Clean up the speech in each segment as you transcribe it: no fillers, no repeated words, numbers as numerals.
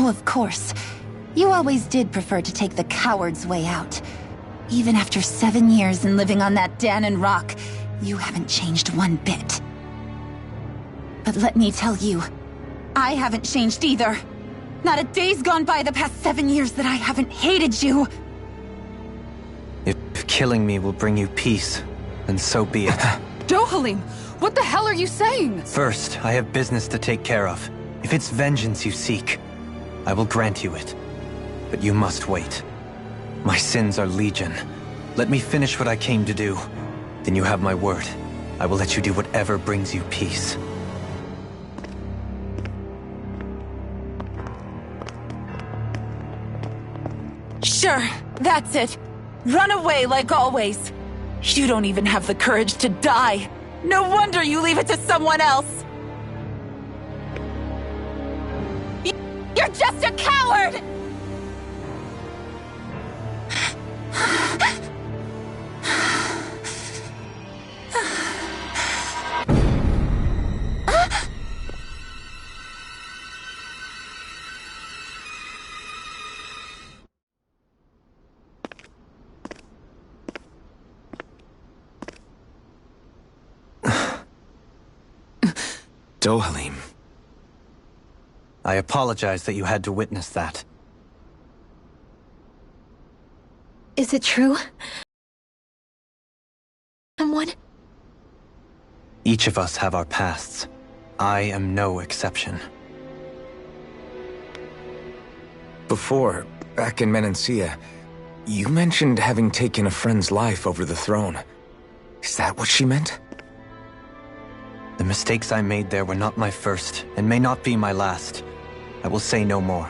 Oh, of course. You always did prefer to take the coward's way out. Even after 7 years and living on that Dahnan rock, you haven't changed one bit. But let me tell you, I haven't changed either. Not a day's gone by the past 7 years that I haven't hated you. If killing me will bring you peace, then so be it. Dohalim, what the hell are you saying? First, I have business to take care of. If it's vengeance you seek, I will grant you it. But you must wait. My sins are legion. Let me finish what I came to do. Then you have my word. I will let you do whatever brings you peace. Sure, that's it. Run away like always. You don't even have the courage to die. No wonder you leave it to someone else. You're just a coward! Dohalim. I apologize that you had to witness that. Is it true? Someone? Each of us have our pasts. I am no exception. Before, back in Menancia, you mentioned having taken a friend's life over the throne. Is that what she meant? The mistakes I made there were not my first, and may not be my last. I will say no more.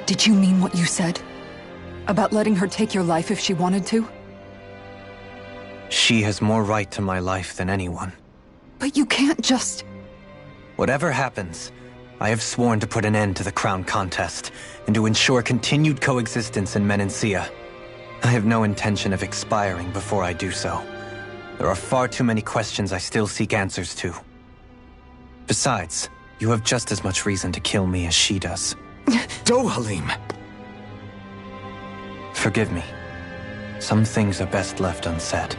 Did you mean what you said? About letting her take your life if she wanted to? She has more right to my life than anyone. But you can't just... Whatever happens, I have sworn to put an end to the crown contest, and to ensure continued coexistence in Menancia. I have no intention of expiring before I do so. There are far too many questions I still seek answers to. Besides, you have just as much reason to kill me as she does. Dohalim! Forgive me. Some things are best left unsaid.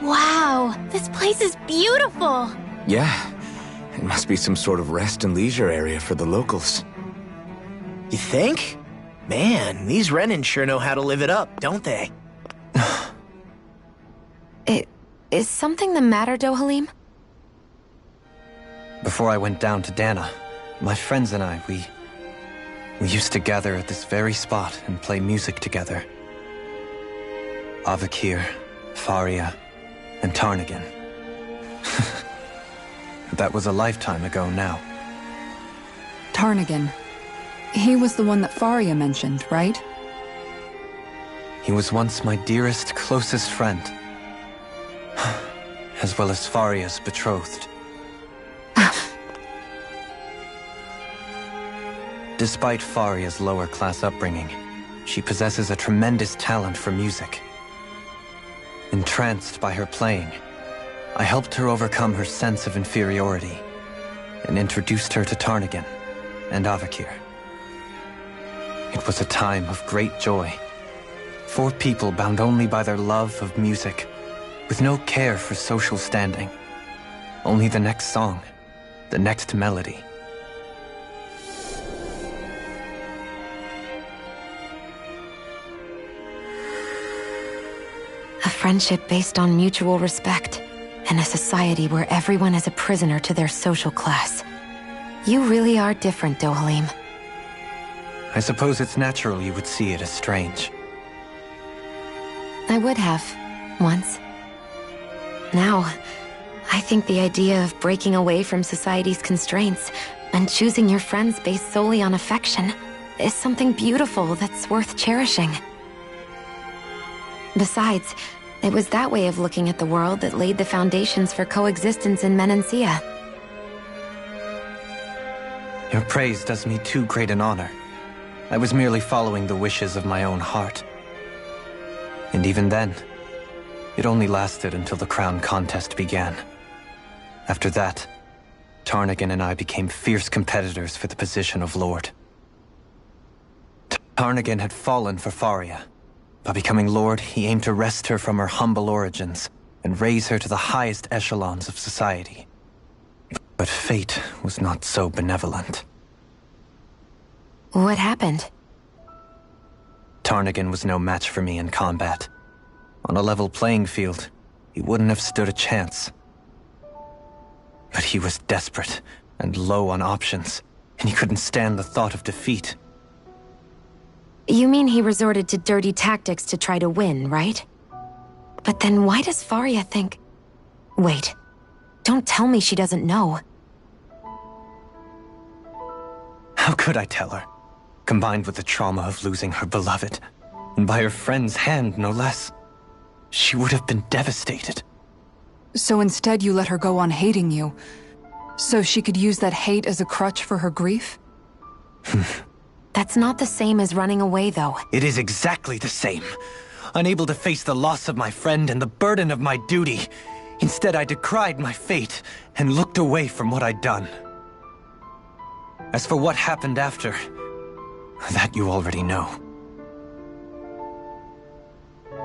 Wow, this place is beautiful! Yeah, it must be some sort of rest and leisure area for the locals. You think? Man, these Renan sure know how to live it up, don't they? Is something the matter, Dohalim? Before I went down to Dahna, my friends and I, we used to gather at this very spot and play music together. Avakir, Faria, and Tarnagin. That was a lifetime ago now. Tarnagin. He was the one that Faria mentioned, right? He was once my dearest, closest friend. As well as Faria's betrothed. Despite Faria's lower-class upbringing, she possesses a tremendous talent for music. Entranced by her playing, I helped her overcome her sense of inferiority and introduced her to Tarnagin and Avakir. It was a time of great joy. 4 people bound only by their love of music, with no care for social standing. Only the next song, the next melody. A friendship based on mutual respect, and a society where everyone is a prisoner to their social class. You really are different, Dohalim. I suppose it's natural you would see it as strange. I would have, once. Now, I think the idea of breaking away from society's constraints and choosing your friends based solely on affection is something beautiful that's worth cherishing. Besides, it was that way of looking at the world that laid the foundations for coexistence in Menancia. Your praise does me too great an honor. I was merely following the wishes of my own heart. And even then, it only lasted until the crown contest began. After that, Tarnagin and I became fierce competitors for the position of Lord. Tarnagin had fallen for Faria. By becoming Lord, he aimed to wrest her from her humble origins and raise her to the highest echelons of society. But fate was not so benevolent. What happened? Tarnagin was no match for me in combat. On a level playing field, he wouldn't have stood a chance. But he was desperate and low on options, and he couldn't stand the thought of defeat. You mean he resorted to dirty tactics to try to win, right? But then why does Faria think... Wait, don't tell me she doesn't know. How could I tell her? Combined with the trauma of losing her beloved, and by her friend's hand, no less. She would have been devastated. So instead you let her go on hating you, so she could use that hate as a crutch for her grief? That's not the same as running away, though. It is exactly the same. Unable to face the loss of my friend and the burden of my duty. Instead, I decried my fate and looked away from what I'd done. As for what happened after, that you already know.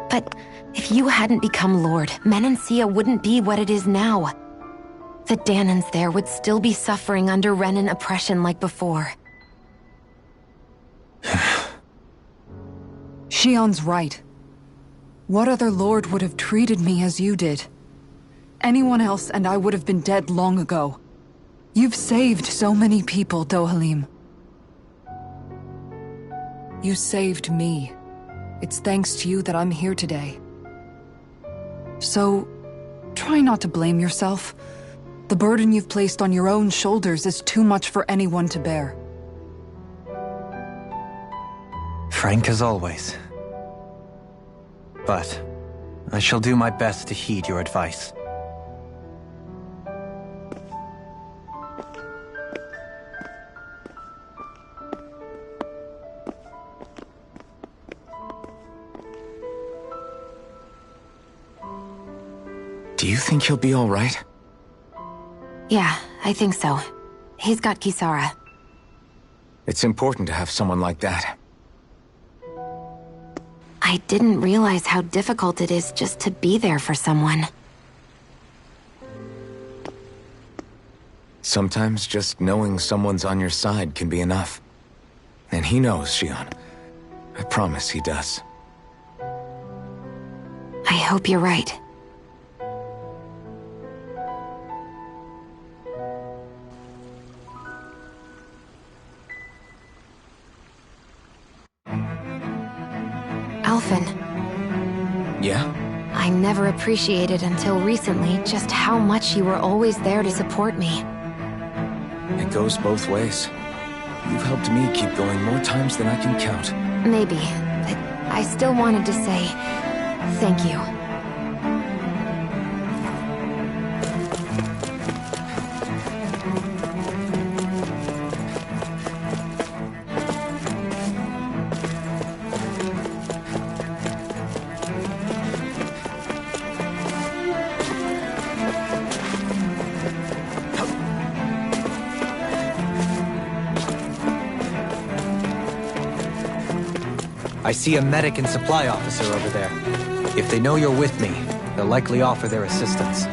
But if you hadn't become Lord, Menancia wouldn't be what it is now. The Dahnans there would still be suffering under Renan oppression like before. Shion's right. What other lord would have treated me as you did? Anyone else and I would have been dead long ago. You've saved so many people, Dohalim. You saved me. It's thanks to you that I'm here today. So, try not to blame yourself. The burden you've placed on your own shoulders is too much for anyone to bear. Frank as always. But I shall do my best to heed your advice. Do you think he'll be all right? Yeah, I think so. He's got Kisara. It's important to have someone like that. I didn't realize how difficult it is just to be there for someone. Sometimes just knowing someone's on your side can be enough. And he knows, Shion. I promise he does. I hope you're right. Alphen. Yeah? I never appreciated until recently just how much you were always there to support me. It goes both ways. You've helped me keep going more times than I can count. Maybe, but I still wanted to say thank you. I see a medic and supply officer over there. If they know you're with me, they'll likely offer their assistance.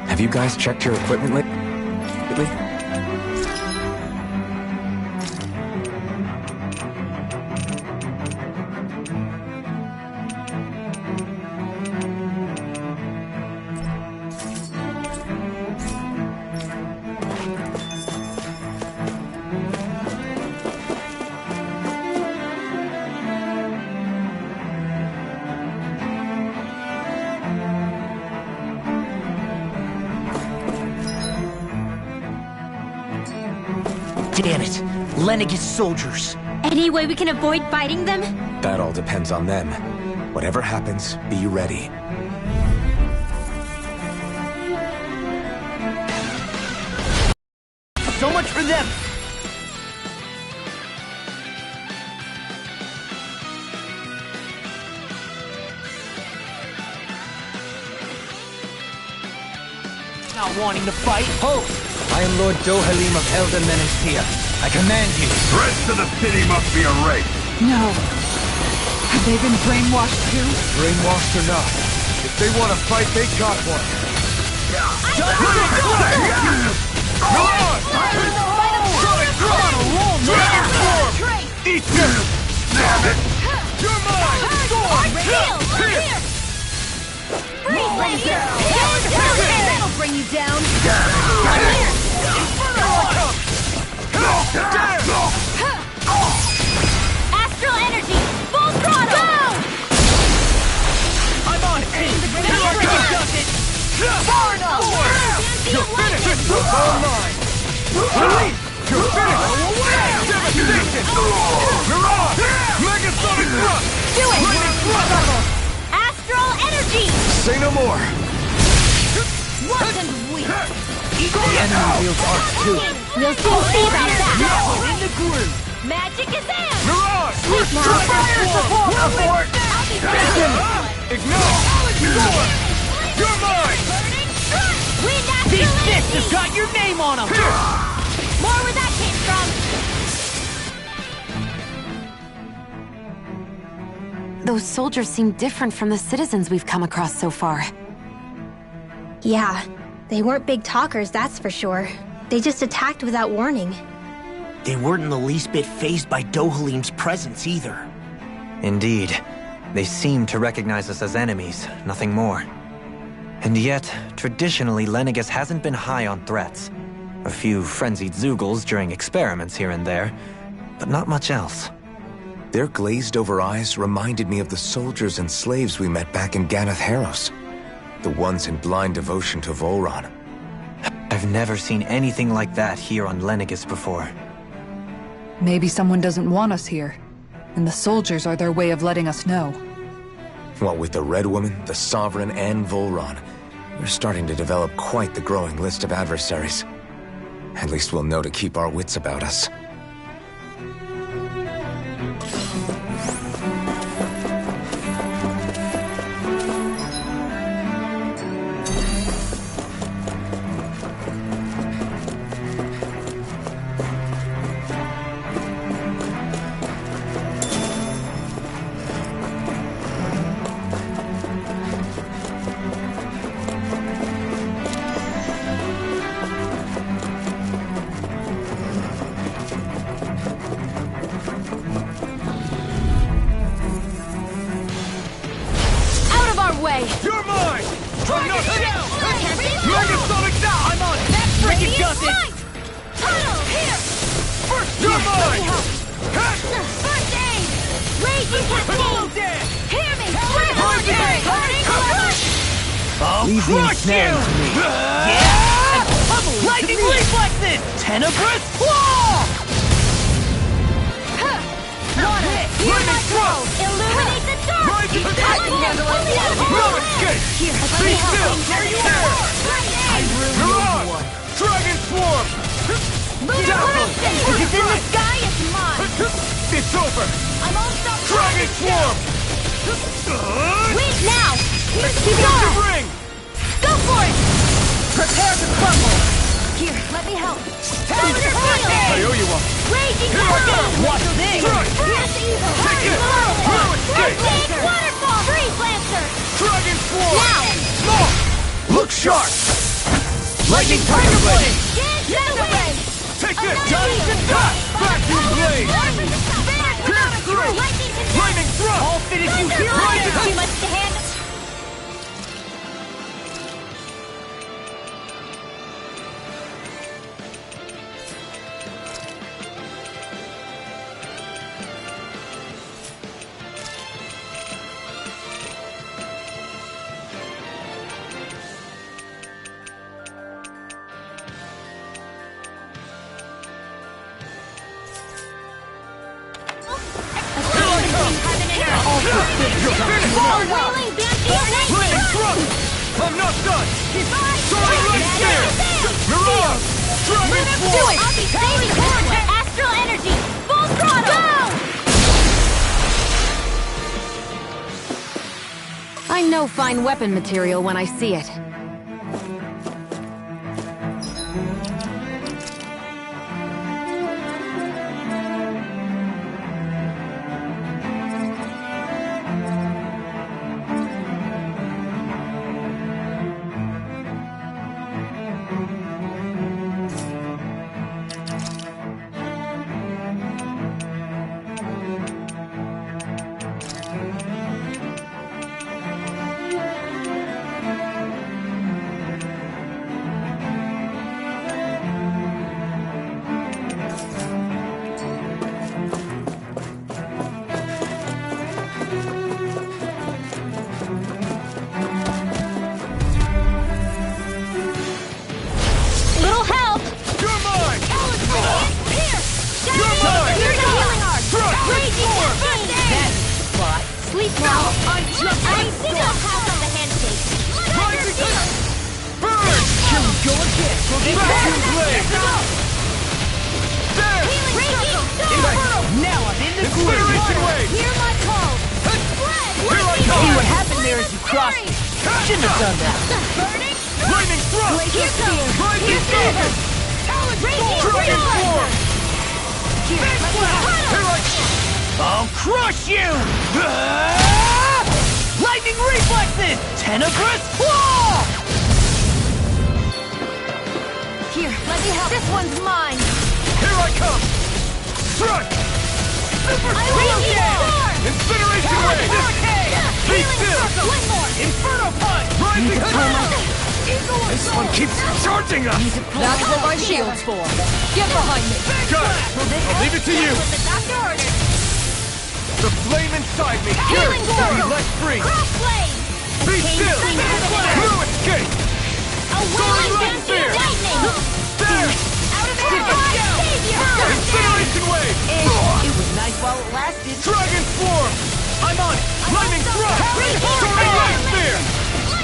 Have you guys checked your equipment lately? Damn it! Lenegis soldiers! Any way we can avoid fighting them? That all depends on them. Whatever happens, be ready. So much for them! Not wanting to fight? Halt! I am Lord Dohalim of Elden Menancia. I command you. The rest of the city must be erased. No. Have they been brainwashed too? Brainwashed or not, if they want to fight, they got one. Eat them! You're mine! That'll bring you down! Astral energy! Full throttle! Go! I'm on it! Far enough! You're finished! All mine! Release! You're finished! Devastation! Mirage! Megasonic thrust! Do it! Lightning thrust! Astral energy! Say no more! Wasn't weak! The enemy wields arts too. We'll soon see about that! In the groove! Magic is in! Mirage! Now fire support! Abort! I'll be ready! Ignite! sword! You're mine! These fists have got your name on them! More where that came from! Those soldiers seem different from the citizens we've come across so far. Yeah, they weren't big talkers, that's for sure. They just attacked without warning. They weren't in the least bit fazed by Dohalim's presence either. Indeed. They seem to recognize us as enemies, nothing more. And yet, traditionally, Lenegis hasn't been high on threats. A few frenzied Zeugles during experiments here and there, but not much else. Their glazed-over eyes reminded me of the soldiers and slaves we met back in Ganath Haros. The ones in blind devotion to Volron. I've never seen anything like that here on Lenegis before. Maybe someone doesn't want us here, and the soldiers are their way of letting us know. What with the Red Woman, the Sovereign, and Volron, we're starting to develop quite the growing list of adversaries. At least we'll know to keep our wits about us. You're mine! Try not to Megasonic down! I'm on it! That freaking does it! Here! You're mine! First aid! Raging Hello, cascade! Dan! Hear me! Leave the ensnaring to me. Yeah! And pummeling lightning reflexes! Tenebrous claw! Water! Hear my throw! Illuminate the dark! No escape! Here, let Be me help. still! There you There! are! You're on! Dragon Swarm! Lunar Eruption! If it's in the sky, it's mine! It's over! I'm all stuck. Dragon Swarm! Wait now! Here's the Watch the door! ring! Go for it! Prepare to crumble! Here, let me help. Lunar I Field! owe you one. Raging Here I go! Cascade! Watch this! Here's the evil! Take it! No escape! Big waterfall! Freeze Lancer! Dragon Swarm! Now! Small! Look sharp! Lightning Tiger Blade! Generate! Take this! Vacuum Blade! Pierce through! Lightning Thrust! All fit as you hear Rise it! it! Too much to handle! Lightning Thrust! I'm not done! Soaring Light Spear! Mirage! Dragon Swarm! I'll be saving this one! Astral Energy! Full throttle! Go! I know fine weapon material when I see it. Little help! You're mine! Pierce! You're mine! Here's the healing art! Thrust! Raging Cascade! Spot. Sleep well! I think I'll pass on the handshake! Tiger Shield! Burn! Here we go again! Vacuum Blade! There! Raging Storm! Now I'm in the Incineration groove! Wave! Hear my call! Spread! Here I come! See what happened there as you crossed it. Shouldn't have done that. Burning! Lightning thrust! Here comes! Rising Storm! Dragon Form! Here, let me help. Here I I'll crush you! Lightning reflexes! Tenebrous claw! Here, let me help. This one's mine. Here I come! Strike! Super I Sword! will heal. Incineration Wave! Be still! One more. Inferno punch! Rising This one keeps charging us! That's what my shield's for. Get behind me. Got it! I'll leave it to you! The doctor ordered. The flame inside me Healing cures to be circle. let free! Cross blade. Be still! between heaven and earth. No escape! A whirling Lightning dancing spear. lightning. There! Out of here. God save you. Incineration Wave! It was nice while it lasted. Dragon Form! I'm on it! Lightning Thrust! Soaring Light Spear!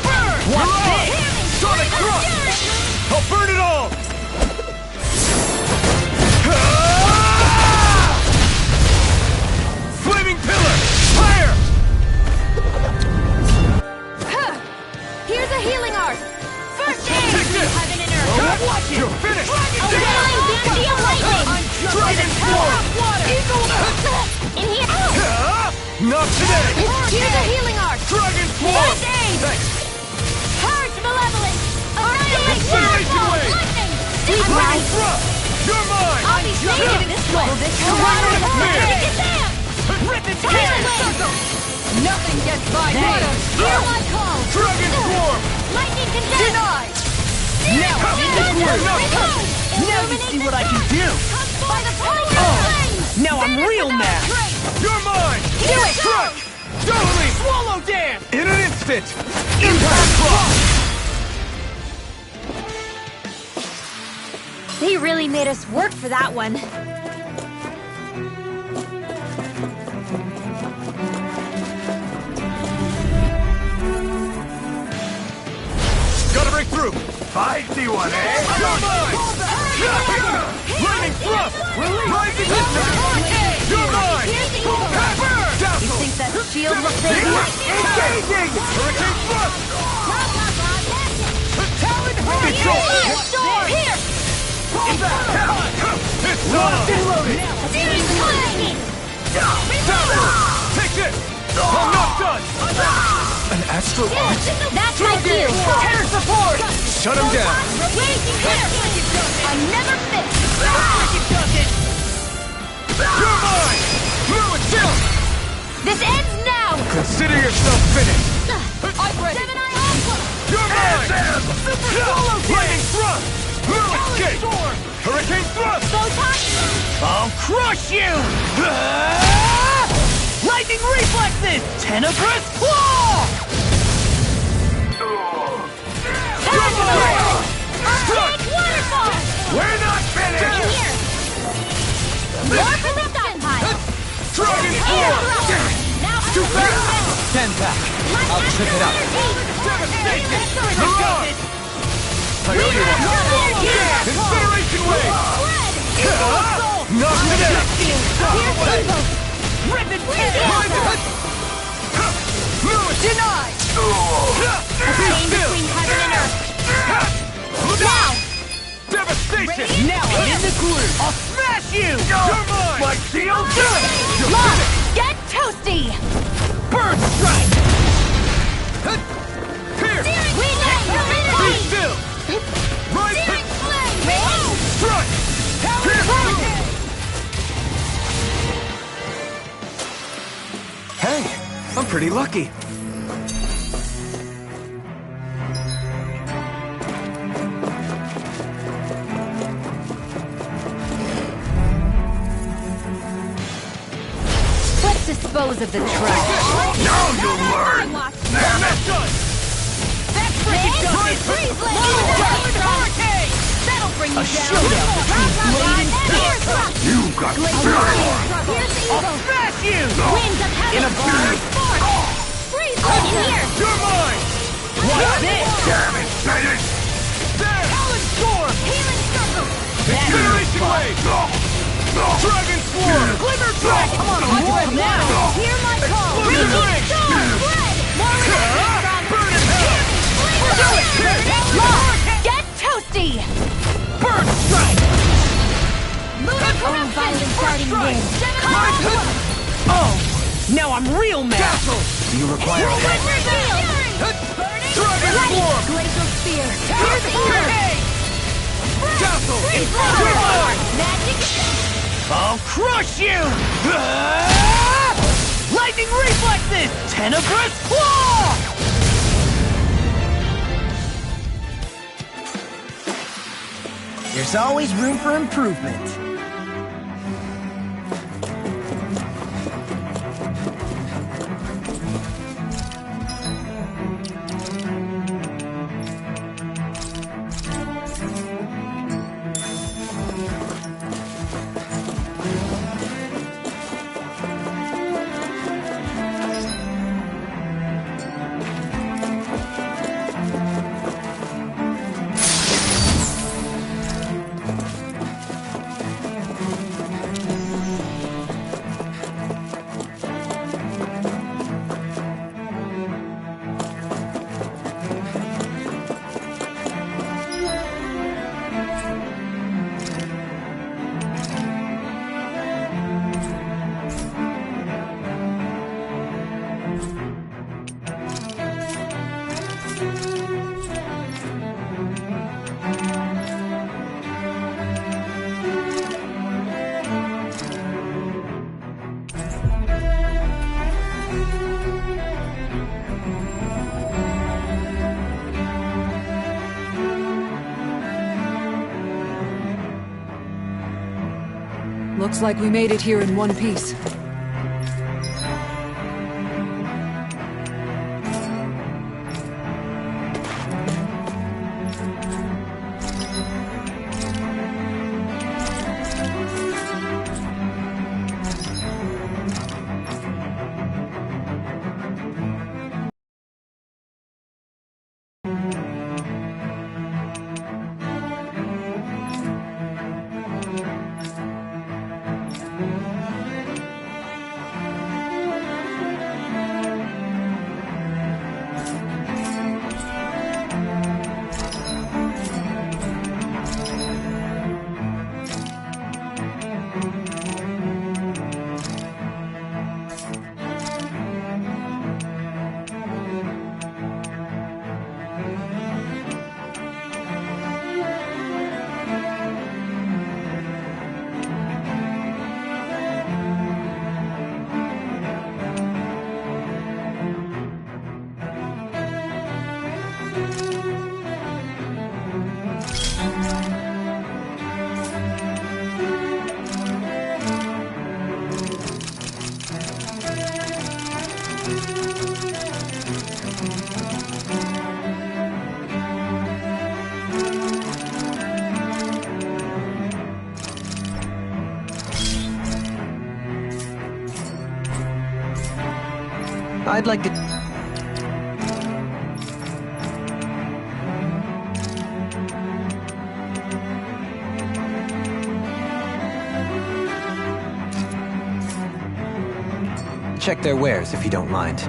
Burn! Watch Mirage! this. Sonic Thrust! I'll burn it all! Flaming Pillar! Fire! Here's a healing art. First aid. Take this! Heaven and earth. Watch it! You're finished! A whirling Vandia lightning. Dragon Form! In here. Not today! Here's a healing art. Dragon Form! First aid. Thanks! Purge malevolence. Annihilate Incineration Wave. lightning. Lightning Thrust! You're mine! I'll be saving this way. Rip its Healing head! wave. Nothing gets by me. Hear my call. Dragon Form! Lightning condemned. Denied. Now I'm in the groove! Now you see what I can do! By the power of flames. Now I'm real mad! You're mine! Do it. Strike! Doubly! Swallow dance! In an instant! Impact Cross! They really made us work for that one. Gotta break through! I see one, eh? You're mine! Lightning Thrust! Rising Impact! You're mine! Burn! You Dazzle! think that shield looks big? Engaging! Hurricane Thrust! Talon Control! Here! It's on! Searing lightning! Dazzle! Take this! I'm not done! An astral arch? That's my cue! Air support! Shut him down! Waiting here! I never miss! You're mine! Move it, chill! This ends now! Consider yourself finished! I'm ready! Gemini Alpha! You're mine! Lightning Thrust! Move escape! Hurricane Thrust! Photon! I'll crush you! Lightning reflexes! Tenebrous claw! Earthquake waterfall! We're not In finished! here! More from the stockpile! Dragon Air Form! thrust! Now Too fast! Stand back. I'll trip it up. Devastation! Mirage! Incineration Wave! Not today! Rip its head! Denied! Be Chain still! between heaven and earth! Look out! Devastation! Now I'm in the groove! I'll smash you! You're mine! My shield! Do it! Lock! Get toasty! Bird strike! Here! We know you're Be ready! still! Right! Searing flame! Strike! Here! Hey, I'm pretty lucky. Let's dispose of the trash. Now you'll learn! Damn it! Done! That's freaking done! Freeze Hurricane! That'll bring you down! showdown between Blade and Fist! You got Here's the evil! Smash you! Winds of heaven! In a blur! Freeze in here! You're mine! What's this? Damn it, Titan! There! Talon Storm! Healing circle! Incineration Wave! Dragon Swarm! Glimmer Dragon! Come on, let's now! Hear my call! Explosive Reaching ring! storm! Spread! More resistance from... Burn in hell! Now I'm real mad! Castle! Do you require help? Dragon Form! Glacial Spear! Here's Castle! I'll crush you! Lightning reflexes! Tenebrous Claw! There's always room for improvement. Looks like we made it here in one piece. I'd like to... check their wares, if you don't mind.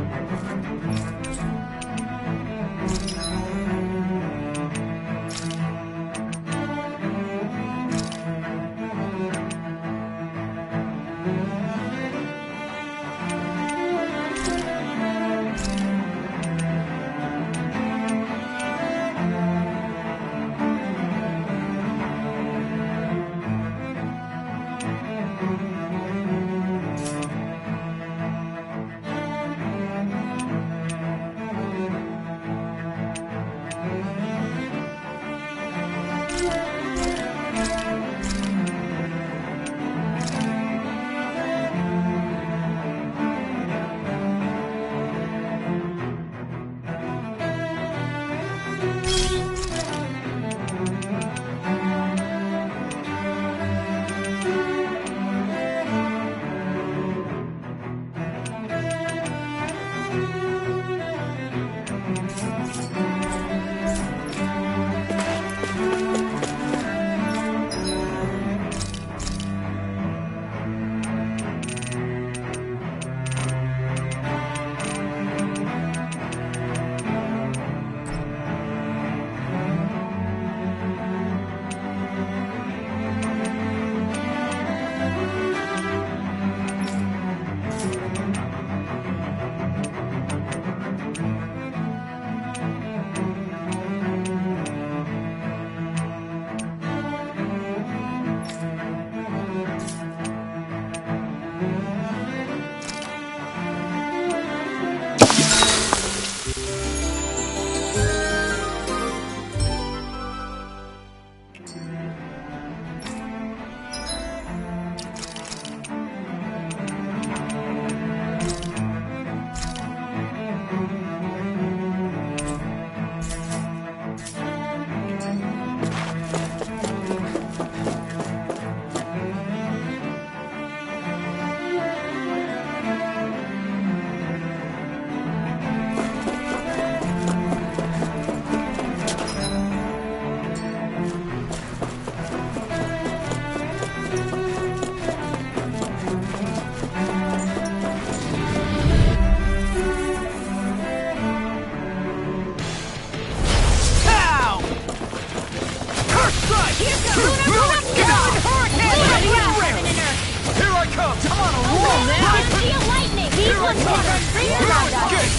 one Escape!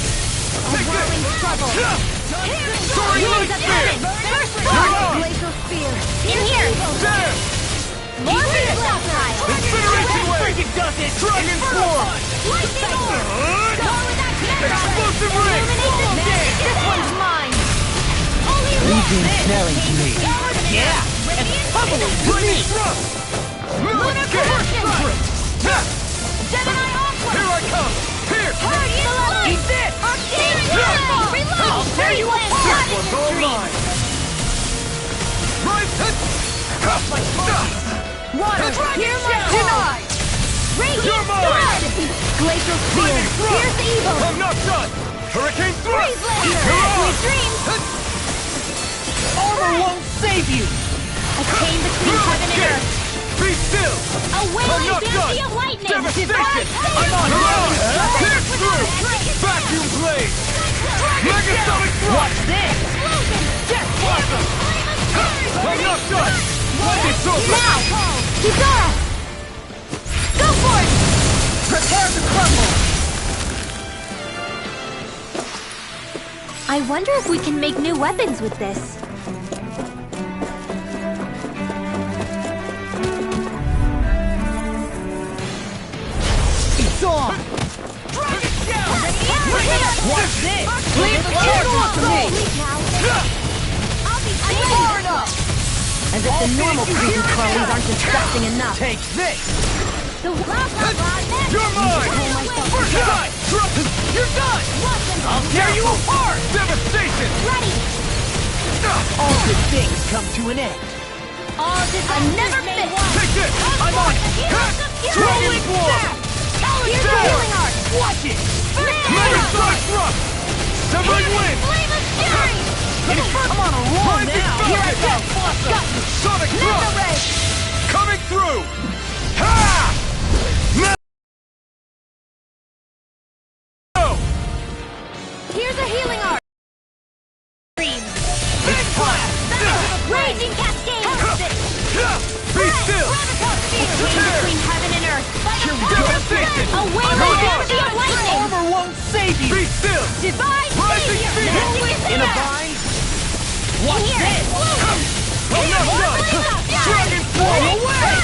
Take this! Soaring light spear! Glacial spear. In here. Damn! More projectile. Incineration wave! Freaking does it! Dragon form! Lightning orb. Go with that Explosive ring! This one's mine. Only Legion snaring to me. Yeah. And pummeling to me. Lightning thrust! Lunar conversion. Gemini Aqua. Here I come! Here! Eat this! I'll tear you apart. This one's all mine! Rise! Water. Hear my call. Radiant You're mine. flood. Glacial spear. Lightning thrust! Here's the evil. I'm not done! Hurricane thrust! Freeze laser. You're Sweet on! dreams. Armor won't save you! A chain between heaven and earth. Be still! A I'm wailing not fantasy done! of lightning. Devastation! I'm on road! Pierce through! Vacuum blade! Megasonic thrust! Watch this! Death blossom! I'm not done! It's over! Now! Kizara! Go for it! Prepare to crumble! I wonder if we can make new weapons with this. It's on! Watch this! Leave the characters to me! Far enough! As if the normal creepy crawlies aren't disgusting enough. Take this! You're mine! First try! You're done! I'll tear you apart! Devastation! All good things come to an end. All this I never missed! Take this! I'm on it! Dragon form! Here's the healing art! Watch it! Megasonic thrust! Severing wind! Flame of fury! I'm on a roll Rising now! Falcon! Here I go! Got you! Sonic thrust! Ray! Coming through! Ha! No! Here's a healing art! Big blast! Raging cascade! Be still! Between heaven and earth! Devastation! A wailing fantasy of lightning! Armor won't save you! Be still! Divine Rising savior! Phoenix! In a bind? Watch this! I'm not done! Dragon form! Away!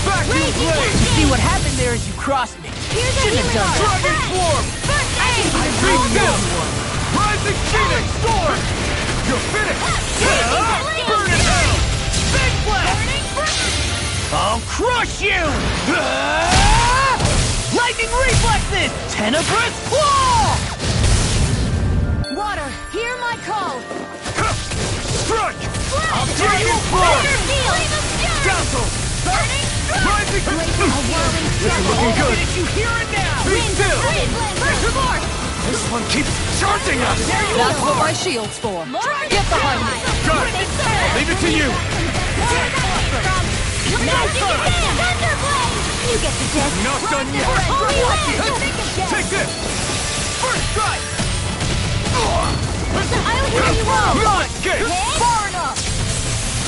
Vacuum blade! See what happened there is you crossed me. Shouldn't have done that. Dragon form! Be still! Rising Phoenix! Storm! You're finished! Burn it out! Big blast! I'll crush you! Lightning reflexes! Tenebrous claw! Water, hear my call! Strike! I'll tear you apart! Dazzle! Rising! This is looking good! Did you hear it now? Be still! This one keeps charging us! That's what my shield's for. Get behind me. Got it! I'll leave it to you! You get the gist. Not done yet! Take this! First strike! I'll hear you all. Not escape! Far enough.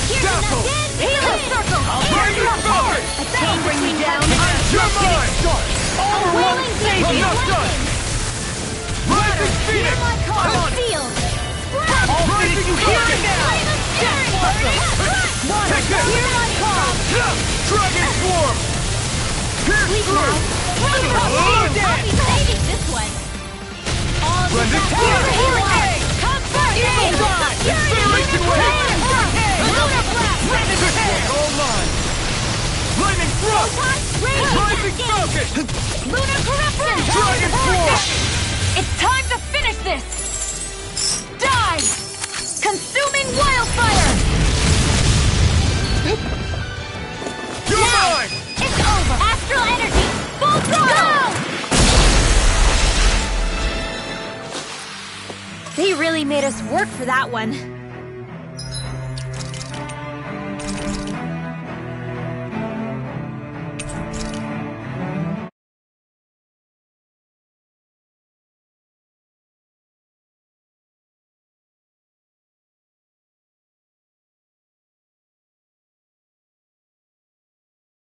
Dazzle! Healing circle. Where you going? A chain bring me down. You're mine! A wailing I'm fantasy not of done! lightning. Rising Phoenix! Hear my call. Come on! Field. Rising Phoenix! Take this! Hear my call. Dragon Swarm! Pierce Sleep through! now. I'll be saving this one. All the Blended best. fire! Healing art. Come first. Incineration wave! Lunar blast. This one's all mine! Lightning thrust! Rising Falcon! Lunar corruption. Dragon Swarm! It's time to finish this. Die. Consuming wildfire. You're mine! It's over. Astral energy. Full throttle. Go. They really made us work for that one.